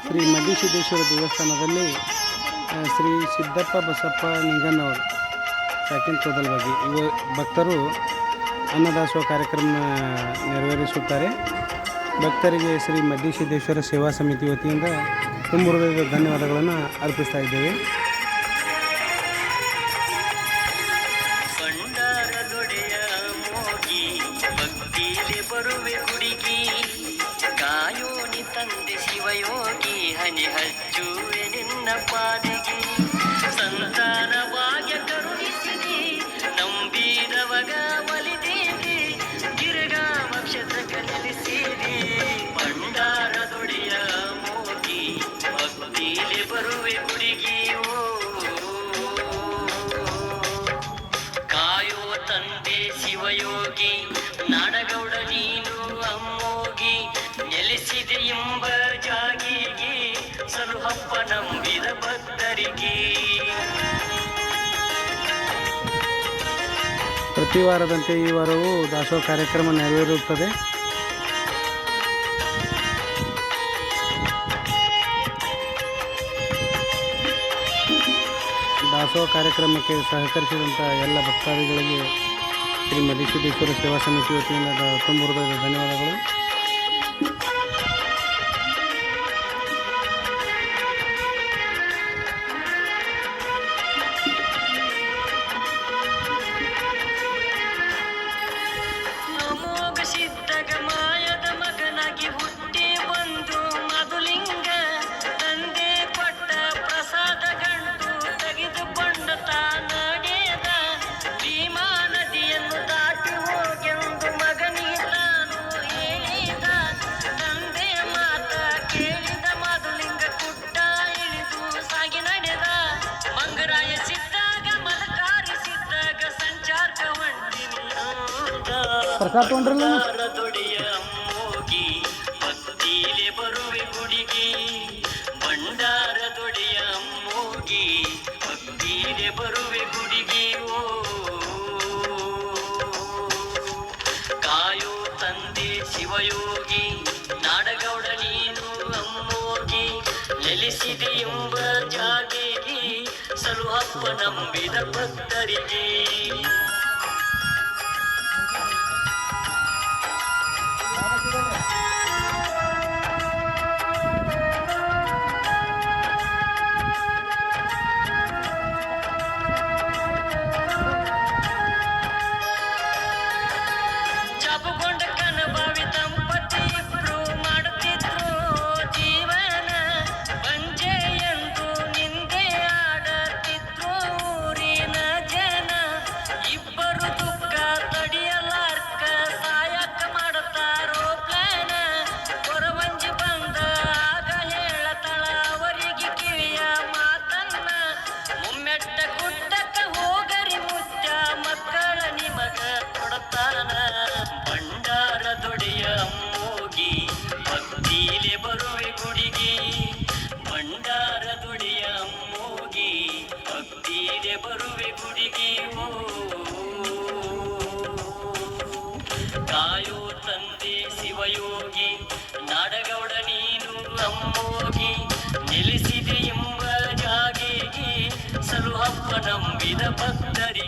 ಶ್ರೀ ಮಡ್ಡಿಸಿದ್ದೇಶ್ವರ ದೇವಸ್ಥಾನದಲ್ಲಿ ಶ್ರೀ ಸಿದ್ದಪ್ಪ ಬಸಪ್ಪ ನಿಂಗನ್ನವರು ಸಾಕಿನ ತೋದಲ್ವಾಗಿ ಭಕ್ತರು ಅನ್ನದಾಸೋಹ ಕಾರ್ಯಕ್ರಮ ನೆರವೇರಿಸುತ್ತಾರೆ. ಭಕ್ತರಿಗೆ ಶ್ರೀ ಮಡ್ಡಿಸಿದ್ದೇಶ್ವರ ಸೇವಾ ಸಮಿತಿ ವತಿಯಿಂದ ತುಂಬ ಹೃದಯದ ಧನ್ಯವಾದಗಳನ್ನು ಅರ್ಪಿಸ್ತಾ ಇದ್ದೇವೆ. ಬರುವೆ ಗುಡಿಗಿ ಕಾಯೋನಿ ತಂದೆ ಶಿವಯೋಗಿ ಹನಿ ಹಚ್ಚುವೆ ನಿನ್ನ ಪಾದಿಗೆ ಸಂತಾನ ಭಾಗ್ಯ ಕರುಣಿಸಿದಿ ನಂಬಿದವಗ ಒಲಿದೀರಿ ಗಿರಗಾ ವಕ್ಷತಕ ನೆಲೆಸಿದಿ ಭಂಡಾರದೊಡೆಯ ಮೋಗಿ ಭಕ್ತಿಲೆ ಬರುವೆ ಗುಡಿಗಿ ಕಾಯೋ ತಂದೆ ಶಿವಯೋಗಿ ನಾಡಗೌಡ ನೀನು ಅಮ್ಮೋಗಿ ನೆಲೆಸಿದೆ ಎಂಬ ಜಾಗಿಗೆ ಸಲುಹಪ್ಪ ನಂಬಿದ ಭಕ್ತರಿಗೆ. ಪ್ರತಿ ವಾರದಂತೆ ಈ ವಾರವೂ ದಾಸೋಹ ಕಾರ್ಯಕ್ರಮ ನೆರವೇರುತ್ತದೆ. ದಾಸೋಹ ಕಾರ್ಯಕ್ರಮಕ್ಕೆ ಸಹಕರಿಸಿದಂಥ ಎಲ್ಲ ಭಕ್ತಾದಿಗಳಿಗೆ ಶ್ರೀ ಮಡ್ಡಿಸಿದ್ದೇಶ್ವರ ಸೇವಾ ಸಮಿತಿ ವತಿಯಿಂದ ತುಂಬ ಹೃದಯದ ಧನ್ಯವಾದಗಳು. ಅಮೋಘ ಸಿದ್ಧಗ ಮಾಯದ ಮಗನಾಗಿ ಹುಟ್ಟಿ ಬಂದು ಮಧುಲಿಂಗ ತಂದೆ ಕೊಟ್ಟ ಪ್ರಸಾದ ಗಂಟು ತೆಗೆದುಕೊಂಡ ತಾನಡೆದ ಭೀಮಾ ನದಿಯನ್ನು ದಾಟಿ ಹೋಗೆಂದು ಮಗನಿಗೆ ತಾನು ಹೇಳಿದ ತಂದೆ ಮಾತ ಕೇಳಿದ ಮಧುಲಿಂಗ ಗುಡ್ಡ ಇಳಿದು ಸಾಗಿ ನಡೆದ ಮಂಗರಾಯ ಸಿದ್ದಾಗ ಮಲಕಾರಿಸಿದ್ದಾಗ ಸಂಚಾರಕ ದೊಡೆಯ ಮೋಗಿ ಭಕ್ತಿಲೆ ಬರುವೆ ಗುಡಿಗೆ ಭಂಡಾರ ದೊಡೆಯ ಮೋಗಿ ಭಕ್ತಿಲೆ ಬರುವೆ ಗುಡಿಗೆ ಕಾಯೋ ತಂದೆ ಶಿವಯೋಗಿ ನಾಡಗೌಡ ನೀನು ಅಮ್ಮೋಗಿ ನೆಲೆಸಿದೆ ಎಂಬ ಜಾಗೆಗೆ ಸಲುಹಪ್ಪ ನಂಬಿದ ಭಕ್ತರಿಗೆ. ಜಾಬುಗೊಂಡ ಕನಬಾವಿ ದಂಪತಿ ಇಬ್ರು ಮಾಡುತ್ತಿದ್ರು ಜೀವನ ಬಂಜೆ ಎಂದು ನಿಂದೆ ಆಡತಿದ್ರು ಊರಿನ ಜನ. ಇಬ್ಬರು ದುಃಖ ತಡಿಯಲಾರ್ಕ ಸಾಯಕ ಮಾಡುತ್ತಾರೋ ಪ್ಲಾನ. ಕೊರವಂಜಿ ಬಂದ ಆಗ ಹೇಳತಳ ಅವರಿಗೆ ಕಿವಿಯ ಮಾತನ್ನ ಮುಮ್ಮೆಟ್ಟ ಗುಡ್ಡಕ್ಕ ಹೋಗರಿ ಮುಚ್ಚ ಮಕ್ಕಳ ನಿಮಗ ಕೊಡತಾನ. ಭಂಡಾರ ದೊಡೆಯ ಮೋಗಿ ಭಕ್ತಿಲೆ ಬರುವೆ ಗುಡಿಗೆ ಭಂಡಾರ ದೊಡೆಯ ಮೋಗಿ ಭಕ್ತಿಲೆ ಬರುವೆ ಗುಡಿಗೆ ಕಾಯೋ ತಂದೆ ಶಿವಯೋಗಿ ನಾಡಗೌಡ ನೀನು ಅಮ್ಮೋಗಿ ನೆಲೆಸಿದೆ ಎಂಬ ಜಾಗೆಗೆ ಸಲುಹಪ್ಪ ನಂಬಿದ ಭಕ್ತರಿಗೆ.